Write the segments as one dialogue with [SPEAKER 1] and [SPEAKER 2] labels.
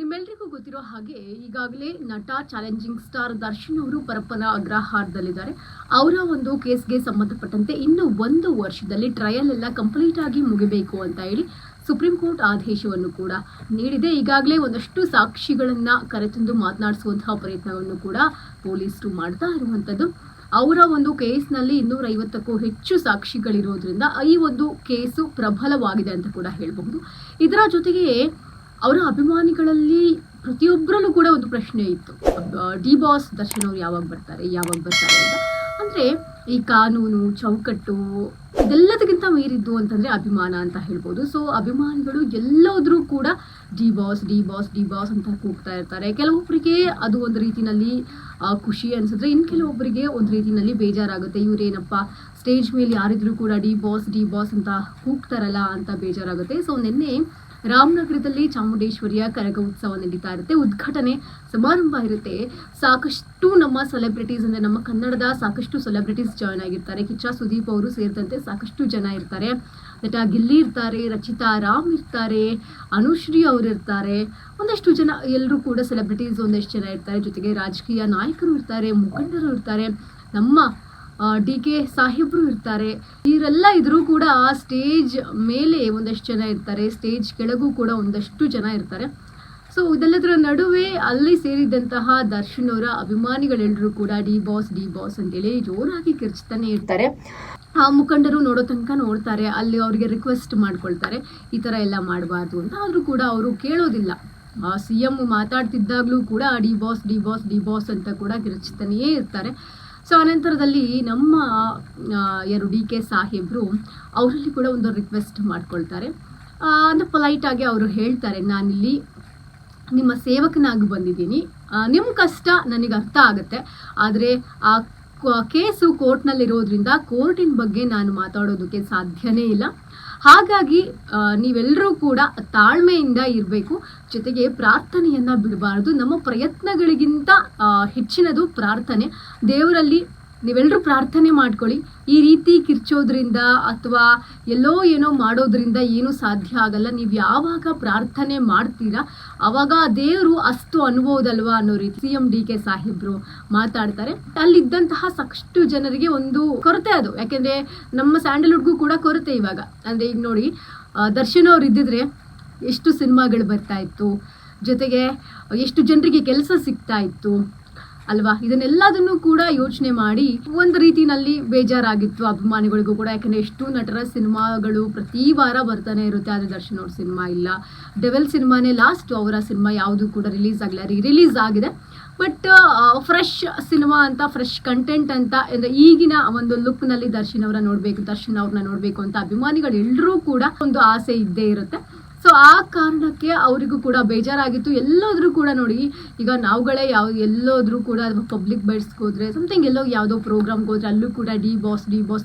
[SPEAKER 1] ನಿಮ್ಮೆಲ್ಲರಿಗೂ ಗೊತ್ತಿರೋ ಹಾಗೆ ಈಗಾಗಲೇ ನಟ ಚಾಲೆಂಜಿಂಗ್ ಸ್ಟಾರ್ ದರ್ಶನ್ ಅವರು ಪರಪ್ಪನ ಅಗ್ರಹಾರದಲ್ಲಿದ್ದಾರೆ. ಅವರ ಒಂದು ಕೇಸ್ಗೆ ಸಂಬಂಧಪಟ್ಟಂತೆ ಇನ್ನು 1 ವರ್ಷದಲ್ಲಿ ಟ್ರಯಲ್ ಎಲ್ಲ ಕಂಪ್ಲೀಟ್ ಆಗಿ ಮುಗಿಬೇಕು ಅಂತ ಹೇಳಿ ಸುಪ್ರೀಂ ಕೋರ್ಟ್ ಆದೇಶವನ್ನು ಕೂಡ ನೀಡಿದೆ. ಈಗಾಗಲೇ ಒಂದಷ್ಟು ಸಾಕ್ಷಿಗಳನ್ನ ಕರೆತಂದು ಮಾತನಾಡಿಸುವಂತಹ ಪ್ರಯತ್ನವನ್ನು ಕೂಡ ಪೊಲೀಸರು ಮಾಡ್ತಾ ಇರುವಂತದ್ದು. ಅವರ ಒಂದು ಕೇಸ್ನಲ್ಲಿ 250ಕ್ಕೂ ಹೆಚ್ಚು ಸಾಕ್ಷಿಗಳಿರೋದ್ರಿಂದ ಈ ಒಂದು ಕೇಸು ಪ್ರಬಲವಾಗಿದೆ ಅಂತ ಕೂಡ ಹೇಳಬಹುದು. ಇದರ ಜೊತೆಗೆ ಅವರ ಅಭಿಮಾನಿಗಳಲ್ಲಿ ಪ್ರತಿಯೊಬ್ಬರಲ್ಲೂ ಕೂಡ ಒಂದು ಪ್ರಶ್ನೆ ಇತ್ತು, ಡಿ ಬಾಸ್ ದರ್ಶನ್ ಅವರು ಯಾವಾಗ ಬರ್ತಾರೆ ಅಂತ. ಅಂದ್ರೆ ಈ ಕಾನೂನು ಚೌಕಟ್ಟು ಇದೆಲ್ಲದಕ್ಕಿಂತ ಮೀರಿದ್ದು ಅಂತಂದ್ರೆ ಅಭಿಮಾನ ಅಂತ ಹೇಳ್ಬೋದು. ಸೊ ಅಭಿಮಾನಿಗಳು ಎಲ್ಲೋದ್ರೂ ಕೂಡ ಡಿ ಬಾಸ್ ಅಂತ ಕೂಗ್ತಾ ಇರ್ತಾರೆ. ಕೆಲವೊಬ್ಬರಿಗೆ ಅದು ಒಂದು ರೀತಿನಲ್ಲಿ ಖುಷಿ ಅನ್ಸಿದ್ರೆ, ಇನ್ನು ಕೆಲವೊಬ್ಬರಿಗೆ ಒಂದು ರೀತಿನಲ್ಲಿ ಬೇಜಾರಾಗುತ್ತೆ. ಇವ್ರೇನಪ್ಪ ಸ್ಟೇಜ್ ಮೇಲೆ ಯಾರಿದ್ರು ಕೂಡ ಡಿ ಬಾಸ್ ಅಂತ ಕೂಗ್ತಾರಲ್ಲ ಅಂತ ಬೇಜಾರಾಗುತ್ತೆ. ಸೊ ನಿನ್ನೆ ರಾಮನಗರದಲ್ಲಿ ಚಾಮುಂಡೇಶ್ವರಿಯ ಕರಗ ಉತ್ಸವ ನಡೀತಾ ಇರುತ್ತೆ, ಉದ್ಘಾಟನೆ ಸಮಾರಂಭ ಇರುತ್ತೆ. ಸಾಕಷ್ಟು ನಮ್ಮ ಸೆಲೆಬ್ರಿಟೀಸ್ ಅಂದ್ರೆ ನಮ್ಮ ಕನ್ನಡದ ಸಾಕಷ್ಟು ಸೆಲೆಬ್ರಿಟೀಸ್ ಜಾಯ್ನ್ ಆಗಿರ್ತಾರೆ. ಕಿಚ್ಚ ಸುದೀಪ್ ಅವರು ಸೇರಿದಂತೆ ಸಾಕಷ್ಟು ಜನ ಇರ್ತಾರೆ. ನಟ ಗಿಲ್ಲಿ ಇರ್ತಾರೆ, ರಚಿತಾ ರಾಮ್ ಇರ್ತಾರೆ, ಅನುಶ್ರೀ ಅವರು ಇರ್ತಾರೆ, ಒಂದಷ್ಟು ಜನ ಎಲ್ಲರೂ ಕೂಡ ಸೆಲೆಬ್ರಿಟೀಸ್ ಒಂದಷ್ಟು ಜನ ಇರ್ತಾರೆ. ಜೊತೆಗೆ ರಾಜಕೀಯ ನಾಯಕರು ಇರ್ತಾರೆ, ಮುಖಂಡರು ಇರ್ತಾರೆ, ನಮ್ಮ ಡಿ.ಕೆ. ಸಾಹೇಬ್ರು ಇರ್ತಾರೆ. ಇವರೆಲ್ಲ ಇದ್ರೂ ಕೂಡ ಸ್ಟೇಜ್ ಮೇಲೆ ಒಂದಷ್ಟು ಜನ ಇರ್ತಾರೆ, ಸ್ಟೇಜ್ ಕೆಳಗೂ ಕೂಡ ಒಂದಷ್ಟು ಜನ ಇರ್ತಾರೆ. ಸೊ ಇದೆಲ್ಲದರ ನಡುವೆ ಅಲ್ಲಿ ಸೇರಿದಂತಹ ದರ್ಶನ್ ಅವರ ಅಭಿಮಾನಿಗಳೆಲ್ಲರೂ ಕೂಡ ಡಿ ಬಾಸ್ ಅಂತೇಳಿ ಜೋರಾಗಿ ಕಿರ್ಚ್ತಾನೆ ಇರ್ತಾರೆ. ಆ ಮುಖಂಡರು ನೋಡೋ ತನಕ ನೋಡ್ತಾರೆ, ಅಲ್ಲಿ ಅವರಿಗೆ ರಿಕ್ವೆಸ್ಟ್ ಮಾಡ್ಕೊಳ್ತಾರೆ ಈ ತರ ಎಲ್ಲ ಮಾಡಬಾರ್ದು ಅಂತ. ಆದ್ರೂ ಕೂಡ ಅವರು ಕೇಳೋದಿಲ್ಲ. CM ಮಾತಾಡ್ತಿದ್ದಾಗ್ಲೂ ಕೂಡ ಡಿ ಬಾಸ್ ಅಂತ ಕೂಡ ಕಿರ್ಚ್ತಾನೇ ಇರ್ತಾರೆ. ಸೊ ಅನಂತರದಲ್ಲಿ ನಮ್ಮ ಯಾರು ಡಿ.ಕೆ. ಸಾಹೇಬ್ರು ಅವರಲ್ಲಿ ಕೂಡ ಒಂದು ರಿಕ್ವೆಸ್ಟ್ ಮಾಡ್ಕೊಳ್ತಾರೆ. ಅಂದ್ರೆ ಪೊಲೈಟ್ ಆಗಿ ಅವರು ಹೇಳ್ತಾರೆ, ನಾನಿಲ್ಲಿ ನಿಮ್ಮ ಸೇವಕನಾಗಿ ಬಂದಿದ್ದೀನಿ, ನಿಮ್ಮ ಕಷ್ಟ ನನಗೆ ಅರ್ಥ ಆಗುತ್ತೆ, ಆದರೆ ಆ ಕೇಸು ಕೋರ್ಟ್ನಲ್ಲಿರೋದ್ರಿಂದ ಕೋರ್ಟಿನ ಬಗ್ಗೆ ನಾನು ಮಾತಾಡೋದಕ್ಕೆ ಸಾಧ್ಯನೇ ಇಲ್ಲ. ಹಾಗಾಗಿ ನೀವೆಲ್ಲರೂ ಕೂಡ ತಾಳ್ಮೆಯಿಂದ ಇರಬೇಕು, ಜೊತೆಗೆ ಪ್ರಾರ್ಥನೆಯನ್ನ ಬಿಡಬಾರ್ದು. ನಮ್ಮ ಪ್ರಯತ್ನಗಳಿಗಿಂತ ಹೆಚ್ಚಿನದು ಪ್ರಾರ್ಥನೆ. ದೇವರಲ್ಲಿ ನೀವೆಲ್ಲರೂ ಪ್ರಾರ್ಥನೆ ಮಾಡ್ಕೊಳ್ಳಿ. ಈ ರೀತಿ ಕಿರ್ಚೋದ್ರಿಂದ ಅಥವಾ ಎಲ್ಲೋ ಏನೋ ಮಾಡೋದ್ರಿಂದ ಏನೂ ಸಾಧ್ಯ ಆಗಲ್ಲ. ನೀವು ಯಾವಾಗ ಪ್ರಾರ್ಥನೆ ಮಾಡ್ತೀರಾ ಅವಾಗ ದೇವರು ಅಷ್ಟು ಅನ್ಬೋದಲ್ವಾ ಅನ್ನೋ ರೀತಿ CM ಡಿ.ಕೆ. ಸಾಹೇಬ್ರು ಮಾತಾಡ್ತಾರೆ. ಅಲ್ಲಿದ್ದಂತಹ ಸಾಕಷ್ಟು ಜನರಿಗೆ ಒಂದು ಕೊರತೆ ಅದು, ಯಾಕೆಂದ್ರೆ ನಮ್ಮ ಸ್ಯಾಂಡಲ್ವುಡ್ಗೂ ಕೂಡ ಕೊರತೆ ಇವಾಗ. ಅಂದ್ರೆ ಈಗ ನೋಡಿ, ದರ್ಶನ್ ಅವ್ರು ಇದ್ದಿದ್ರೆ ಎಷ್ಟು ಸಿನಿಮಾಗಳು ಬರ್ತಾ ಇತ್ತು, ಜೊತೆಗೆ ಎಷ್ಟು ಜನರಿಗೆ ಕೆಲಸ ಸಿಗ್ತಾ ಇತ್ತು ಅಲ್ವಾ. ಇದನ್ನೆಲ್ಲದನ್ನು ಕೂಡ ಯೋಚನೆ ಮಾಡಿ ಒಂದು ರೀತಿನಲ್ಲಿ ಬೇಜಾರಾಗಿತ್ತು ಅಭಿಮಾನಿಗಳಿಗೂ ಕೂಡ. ಯಾಕಂದ್ರೆ ಎಷ್ಟು ನಟರ ಸಿನಿಮಾಗಳು ಪ್ರತಿ ವಾರ ಬರ್ತಾನೆ ಇರುತ್ತೆ, ಆದ್ರೆ ದರ್ಶನ್ ಅವ್ರ ಸಿನಿಮಾ ಇಲ್ಲ. ಡೆವೆಲ್ ಸಿನಿಮಾನೇ ಲಾಸ್ಟ್, ಅವರ ಸಿನಿಮಾ ಯಾವುದು ಕೂಡ ರಿಲೀಸ್ ಆಗಿಲ್ಲ, ರಿಲೀಸ್ ಆಗಿದೆ. ಬಟ್ ಫ್ರೆಶ್ ಸಿನಿಮಾ ಅಂತ, ಫ್ರೆಶ್ ಕಂಟೆಂಟ್ ಅಂತ, ಈಗಿನ ಒಂದು ಲುಕ್ ನಲ್ಲಿ ದರ್ಶನ್ ಅವ್ರನ್ನ ನೋಡ್ಬೇಕು ಅಂತ ಅಭಿಮಾನಿಗಳು ಎಲ್ಲರೂ ಕೂಡ ಒಂದು ಆಸೆ ಇದ್ದೇ ಇರುತ್ತೆ. ಸೊ ಆ ಕಾರಣಕ್ಕೆ ಅವರಿಗೂ ಕೂಡ ಬೇಜಾರಾಗಿತ್ತು. ಎಲ್ಲೋದ್ರೂ ಕೂಡ ನೋಡಿ, ಈಗ ನಾವುಗಳೇ ಎಲ್ಲೋದ್ರೂ ಕೂಡ ಪಬ್ಲಿಕ್ ಬೈಟ್ಸ್ಗೆ ಹೋದ್ರೆ, ಸಮಥಿಂಗ್ ಎಲ್ಲೋ ಯಾವುದೋ ಪ್ರೋಗ್ರಾಮ್ಗೆ ಹೋದ್ರೆ ಅಲ್ಲೂ ಕೂಡ ಡಿ ಬಾಸ್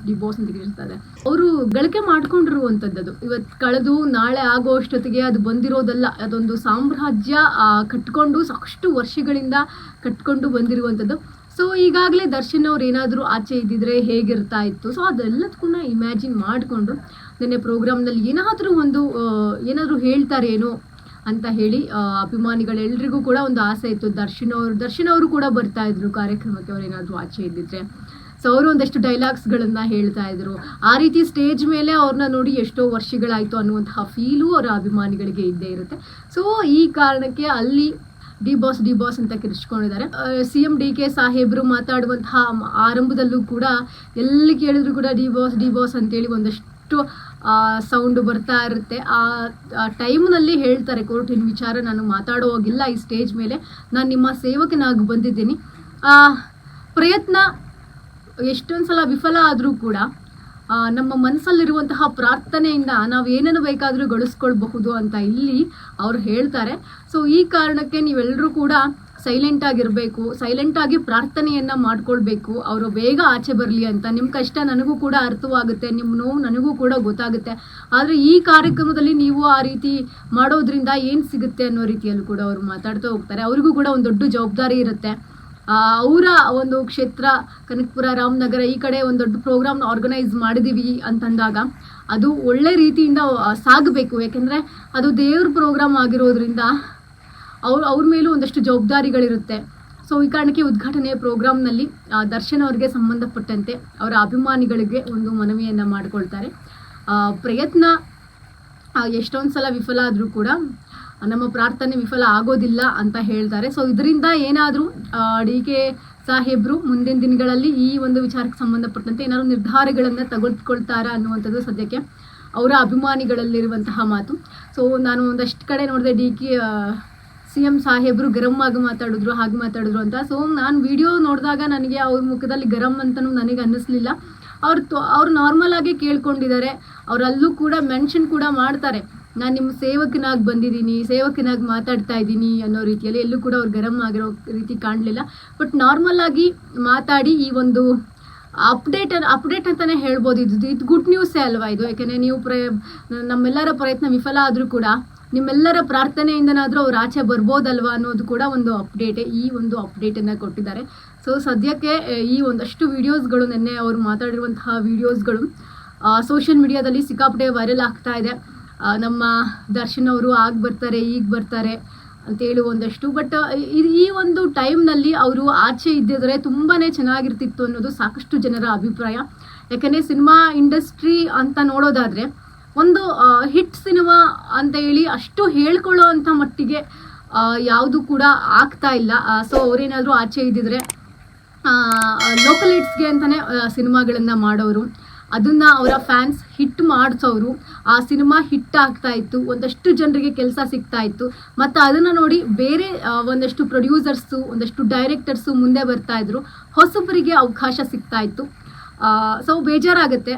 [SPEAKER 1] ಅಂತ ಇರ್ತಾರೆ. ಅವರು ಗಳಿಕೆ ಮಾಡ್ಕೊಂಡಿರುವಂಥದ್ದು. ಇವತ್ತು ಕಳೆದು ನಾಳೆ ಆಗೋ ಅಷ್ಟೊತ್ತಿಗೆ ಅದು ಬಂದಿರೋದಲ್ಲ, ಅದೊಂದು ಸಾಮ್ರಾಜ್ಯ ಕಟ್ಕೊಂಡು ಸಾಕಷ್ಟು ವರ್ಷಗಳಿಂದ ಕಟ್ಕೊಂಡು ಬಂದಿರುವಂಥದ್ದು. ಸೊ ಈಗಾಗಲೇ ದರ್ಶನ್ ಅವ್ರು ಏನಾದರೂ ಆಚೆ ಇದ್ದಿದ್ರೆ ಹೇಗಿರ್ತಾ ಇತ್ತು. ಸೊ ಅದೆಲ್ಲದಕ್ಕೂ ಇಮ್ಯಾಜಿನ್ ಮಾಡಿಕೊಂಡು ನಿನ್ನೆ ಪ್ರೋಗ್ರಾಮ್ನಲ್ಲಿ ಏನಾದರೂ ಹೇಳ್ತಾರೇನೋ ಅಂತ ಹೇಳಿ ಅಭಿಮಾನಿಗಳೆಲ್ಲರಿಗೂ ಕೂಡ ಒಂದು ಆಸೆ ಇತ್ತು. ದರ್ಶನ್ ಅವರು ಕೂಡ ಬರ್ತಾ ಇದ್ರು ಕಾರ್ಯಕ್ರಮಕ್ಕೆ, ಅವ್ರು ಏನಾದರೂ ಆಚೆ ಇದ್ದಿದ್ರೆ. ಸೊ ಅವರು ಒಂದಷ್ಟು ಡೈಲಾಗ್ಸ್ಗಳನ್ನ ಹೇಳ್ತಾ ಇದ್ರು. ಆ ರೀತಿ ಸ್ಟೇಜ್ ಮೇಲೆ ಅವ್ರನ್ನ ನೋಡಿ ಎಷ್ಟೋ ವರ್ಷಗಳಾಯ್ತು ಅನ್ನುವಂತಹ ಫೀಲು ಅವರ ಅಭಿಮಾನಿಗಳಿಗೆ ಇದ್ದೇ ಇರುತ್ತೆ. ಸೊ ಈ ಕಾರಣಕ್ಕೆ ಅಲ್ಲಿ ಡಿ ಬಾಸ್ ಅಂತ ಕಿರ್ಚ್ಕೊಂಡಿದ್ದಾರೆ. CM ಡಿ.ಕೆ. ಸಾಹೇಬ್ರು ಮಾತಾಡುವಂತಹ ಆರಂಭದಲ್ಲೂ ಕೂಡ ಎಲ್ಲಿ ಕೇಳಿದ್ರು ಕೂಡ ಡಿ ಬಾಸ್ ಅಂತೇಳಿ ಒಂದಷ್ಟು ಸೌಂಡ್ ಬರ್ತಾ ಇರುತ್ತೆ. ಆ ಟೈಮ್ನಲ್ಲಿ ಹೇಳ್ತಾರೆ, ಕೋರ್ಟಿನ ವಿಚಾರ ನಾನು ಮಾತಾಡೋ ಹೋಗಿಲ್ಲ ಈ ಸ್ಟೇಜ್ ಮೇಲೆ, ನಾನು ನಿಮ್ಮ ಸೇವಕನಾಗಿ ಬಂದಿದ್ದೀನಿ. ಪ್ರಯತ್ನ ಎಷ್ಟೊಂದು ಸಲ ವಿಫಲ ಆದರೂ ಕೂಡ ನಮ್ಮ ಮನಸ್ಸಲ್ಲಿರುವಂತಹ ಪ್ರಾರ್ಥನೆಯಿಂದ ನಾವು ಏನನ್ನು ಬೇಕಾದರೂ ಗಳಿಸ್ಕೊಳ್ಬಹುದು ಅಂತ ಇಲ್ಲಿ ಅವ್ರು ಹೇಳ್ತಾರೆ. ಸೊ ಈ ಕಾರಣಕ್ಕೆ ನೀವೆಲ್ಲರೂ ಕೂಡ ಸೈಲೆಂಟ್ ಆಗಿರಬೇಕು, ಸೈಲೆಂಟ್ ಆಗಿ ಪ್ರಾರ್ಥನೆಯನ್ನ ಮಾಡ್ಕೊಳ್ಬೇಕು, ಅವರು ಬೇಗ ಆಚೆ ಬರಲಿ ಅಂತ. ನಿಮ್ಮ ಕಷ್ಟ ನನಗೂ ಕೂಡ ಅರ್ಥವಾಗುತ್ತೆ, ನಿಮ್ಮ ನೋವು ನನಗೂ ಕೂಡ ಗೊತ್ತಾಗುತ್ತೆ. ಆದರೆ ಈ ಕಾರ್ಯಕ್ರಮದಲ್ಲಿ ನೀವು ಆ ರೀತಿ ಮಾಡೋದ್ರಿಂದ ಏನು ಸಿಗುತ್ತೆ ಅನ್ನೋ ರೀತಿಯಲ್ಲೂ ಕೂಡ ಅವರು ಮಾತಾಡ್ತಾ ಹೋಗ್ತಾರೆ. ಅವರಿಗೂ ಕೂಡ ಒಂದು ದೊಡ್ಡ ಜವಾಬ್ದಾರಿ ಇರುತ್ತೆ. ಅವರ ಒಂದು ಕ್ಷೇತ್ರ ಕನಕಪುರ ರಾಮನಗರ ಈ ಕಡೆ ಒಂದು ದೊಡ್ಡ ಪ್ರೋಗ್ರಾಮ್ ಆರ್ಗನೈಸ್ ಮಾಡಿದೀವಿ ಅಂತಂದಾಗ ಅದು ಒಳ್ಳೆ ರೀತಿಯಿಂದ ಸಾಗಬೇಕು. ಯಾಕೆಂದ್ರೆ ಅದು ದೇವ್ರ ಪ್ರೋಗ್ರಾಮ್ ಆಗಿರೋದ್ರಿಂದ ಅವ್ರ ಮೇಲೂ ಒಂದಷ್ಟು ಜವಾಬ್ದಾರಿಗಳಿರುತ್ತೆ. ಸೊ ಈ ಕಾರಣಕ್ಕೆ ಉದ್ಘಾಟನೆ ಪ್ರೋಗ್ರಾಮ್ನಲ್ಲಿ ದರ್ಶನ್ ಅವರಿಗೆ ಸಂಬಂಧಪಟ್ಟಂತೆ ಅವರ ಅಭಿಮಾನಿಗಳಿಗೆ ಒಂದು ಮನವಿಯನ್ನು ಮಾಡಿಕೊಳ್ತಾರೆ. ಪ್ರಯತ್ನ ಎಷ್ಟೊಂದು ಸಲ ವಿಫಲ ಆದರೂ ಕೂಡ ನಮ್ಮ ಪ್ರಾರ್ಥನೆ ವಿಫಲ ಆಗೋದಿಲ್ಲ ಅಂತ ಹೇಳ್ತಾರೆ. ಸೊ ಇದರಿಂದ ಏನಾದರೂ DK ಸಾಹೇಬರು ಮುಂದಿನ ದಿನಗಳಲ್ಲಿ ಈ ಒಂದು ವಿಚಾರಕ್ಕೆ ಸಂಬಂಧಪಟ್ಟಂತೆ ಏನಾದರೂ ನಿರ್ಧಾರಗಳನ್ನು ತೆಗೆದುಕೊಳ್ತಾರಾ ಅನ್ನುವಂಥದ್ದು ಸದ್ಯಕ್ಕೆ ಅವರ ಅಭಿಮಾನಿಗಳಲ್ಲಿರುವಂತಹ ಮಾತು. ಸೊ ನಾನು ಒಂದಷ್ಟು ಕಡೆ ನೋಡಿದೆ CM ಸಾಹೇಬರು ಗರಂ ಆಗಿ ಮಾತಾಡಿದ್ರು, ಹಾಗೆ ಮಾತಾಡಿದ್ರು ಅಂತ. ಸೊ ನಾನು ವಿಡಿಯೋ ನೋಡಿದಾಗ ನನಗೆ ಅವ್ರ ಮುಖದಲ್ಲಿ ಗರಂ ಅಂತಲೂ ನನಗೆ ಅನ್ನಿಸ್ಲಿಲ್ಲ. ಅವ್ರು ನಾರ್ಮಲ್ ಆಗಿ ಕೇಳ್ಕೊಂಡಿದ್ದಾರೆ. ಅವರಲ್ಲೂ ಕೂಡ ಮೆನ್ಷನ್ ಕೂಡ ಮಾಡ್ತಾರೆ, ನಾನು ನಿಮ್ಮ ಸೇವಕನಾಗಿ ಬಂದಿದ್ದೀನಿ, ಸೇವಕನಾಗಿ ಮಾತಾಡ್ತಾ ಇದ್ದೀನಿ ಅನ್ನೋ ರೀತಿಯಲ್ಲಿ. ಎಲ್ಲೂ ಕೂಡ ಅವ್ರು ಗರಂ ಆಗಿರೋ ರೀತಿ ಕಾಣಲಿಲ್ಲ. ಬಟ್ ನಾರ್ಮಲ್ ಆಗಿ ಮಾತಾಡಿ ಈ ಒಂದು ಅಪ್ಡೇಟ್ ಅಂತಲೇ ಹೇಳ್ಬೋದು. ಇದು ಗುಡ್ ನ್ಯೂಸೇ ಅಲ್ವಾ ಇದು? ಯಾಕೆಂದರೆ ನೀವು ನಮ್ಮೆಲ್ಲರ ಪ್ರಯತ್ನ ವಿಫಲ ಆದರೂ ಕೂಡ ನಿಮ್ಮೆಲ್ಲರ ಪ್ರಾರ್ಥನೆಯಿಂದನಾದರೂ ಅವ್ರು ಆಚೆ ಬರ್ಬೋದಲ್ವಾ ಅನ್ನೋದು ಕೂಡ ಒಂದು ಅಪ್ಡೇಟೇ. ಈ ಒಂದು ಅಪ್ಡೇಟನ್ನು ಕೊಟ್ಟಿದ್ದಾರೆ. ಸೊ ಸದ್ಯಕ್ಕೆ ಈ ಒಂದಷ್ಟು ವಿಡಿಯೋಸ್ಗಳು, ನಿನ್ನೆ ಅವರು ಮಾತಾಡಿರುವಂತಹ ವಿಡಿಯೋಸ್ಗಳು ಸೋಷಿಯಲ್ ಮೀಡಿಯಾದಲ್ಲಿ ಸಿಕ್ಕಾಪಟ್ಟೆ ವೈರಲ್ ಆಗ್ತಾ ಇದೆ. ನಮ್ಮ ದರ್ಶನ್ ಅವರು ಆಗ ಬರ್ತಾರೆ, ಈಗ ಬರ್ತಾರೆ ಅಂತೇಳಿ ಒಂದಷ್ಟು. ಬಟ್ ಈ ಒಂದು ಟೈಮ್ನಲ್ಲಿ ಅವರು ಆಚೆ ಇದ್ದಿದ್ರೆ ತುಂಬಾ ಚೆನ್ನಾಗಿರ್ತಿತ್ತು ಅನ್ನೋದು ಸಾಕಷ್ಟು ಜನರ ಅಭಿಪ್ರಾಯ. ಯಾಕಂದರೆ ಸಿನಿಮಾ ಇಂಡಸ್ಟ್ರಿ ಅಂತ ನೋಡೋದಾದರೆ ಒಂದು ಹಿಟ್ ಸಿನಿಮಾ ಅಂತ ಹೇಳಿ ಅಷ್ಟು ಹೇಳ್ಕೊಳ್ಳೋ ಅಂಥ ಮಟ್ಟಿಗೆ ಯಾವುದು ಕೂಡ ಆಗ್ತಾ ಇಲ್ಲ. ಸೊ ಅವರೇನಾದರೂ ಆಚೆ ಇದ್ದಿದ್ರೆ ಲೋಕಲ್ ಹಿಟ್ಸ್ಗೆ ಅಂತಲೇ ಸಿನಿಮಾಗಳನ್ನು ಮಾಡೋರು, ಅದನ್ನು ಅವರ ಫ್ಯಾನ್ಸ್ ಹಿಟ್ ಮಾಡಿಸೋರು, ಆ ಸಿನಿಮಾ ಹಿಟ್ ಆಗ್ತಾ ಇತ್ತು, ಒಂದಷ್ಟು ಜನರಿಗೆ ಕೆಲಸ ಸಿಗ್ತಾ ಇತ್ತು. ಮತ್ತು ಅದನ್ನು ನೋಡಿ ಬೇರೆ ಒಂದಷ್ಟು ಪ್ರೊಡ್ಯೂಸರ್ಸು, ಒಂದಷ್ಟು ಡೈರೆಕ್ಟರ್ಸು ಮುಂದೆ ಬರ್ತಾ ಇದ್ರು, ಹೊಸಬರಿಗೆ ಅವಕಾಶ ಸಿಗ್ತಾ ಇತ್ತು. ಸೊ ಬೇಜಾರಾಗುತ್ತೆ.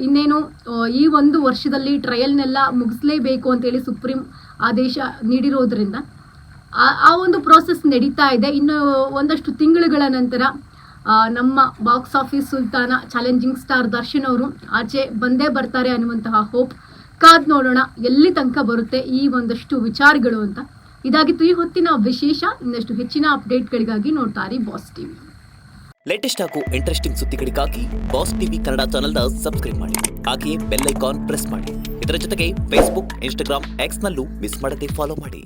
[SPEAKER 1] ಇನ್ನೇನು ಈ ಒಂದು ವರ್ಷದಲ್ಲಿ ಟ್ರಯಲ್ನೆಲ್ಲ ಮುಗಿಸ್ಲೇಬೇಕು ಅಂತೇಳಿ ಸುಪ್ರೀಂ ಆದೇಶ ನೀಡಿರೋದ್ರಿಂದ ಆ ಒಂದು ಪ್ರೋಸೆಸ್ ನಡೀತಾ ಇದೆ. ಇನ್ನು ಒಂದಷ್ಟು ತಿಂಗಳುಗಳ ನಂತರ ನಮ್ಮ ಬಾಕ್ಸ್ ಆಫೀಸ್ ಸುಲ್ತಾನ ಚಾಲೆಂಜಿಂಗ್ ಸ್ಟಾರ್ ದರ್ಶನ್ ಅವರು ಆಚೆ ಬಂದೇ ಬರ್ತಾರೆ ಅನ್ನುವಂತಹ ಹೋಪ್. ಕಾದ್ ನೋಡೋಣ ಎಲ್ಲಿ ತನಕ ಬರುತ್ತೆ ಈ ಒಂದಷ್ಟು ವಿಚಾರಗಳು ಅಂತ. ಇದಾಗಿತ್ತು ಈ ಹೊತ್ತಿನ ವಿಶೇಷ. ಇನ್ನಷ್ಟು ಹೆಚ್ಚಿನ ಅಪ್ಡೇಟ್ಗಳಿಗಾಗಿ ನೋಡ್ತಾ ಇರಿ ಬಾಸ್ ಟಿವಿ.
[SPEAKER 2] ಲೇಟೆಸ್ಟ್ ಹಾಗೂ ಇಂಟ್ರೆಸ್ಟಿಂಗ್ ಸುದ್ದಿಗಳಿಗಾಗಿ ಬಾಸ್ ಟಿವಿ ಕನ್ನಡ ಚಾನೆಲ್ನ ಸಬ್ಸ್ಕ್ರೈಬ್ ಮಾಡಿ. ಹಾಗೆಯೇ ಬೆಲ್ ಐಕಾನ್ ಪ್ರೆಸ್ ಮಾಡಿ. ಇದರ ಜೊತೆಗೆ ಫೇಸ್ಬುಕ್, ಇನ್ಸ್ಟಾಗ್ರಾಮ್, ಎಕ್ಸ್ನಲ್ಲೂ ಮಿಸ್ ಮಾಡದೆ ಫಾಲೋ ಮಾಡಿ.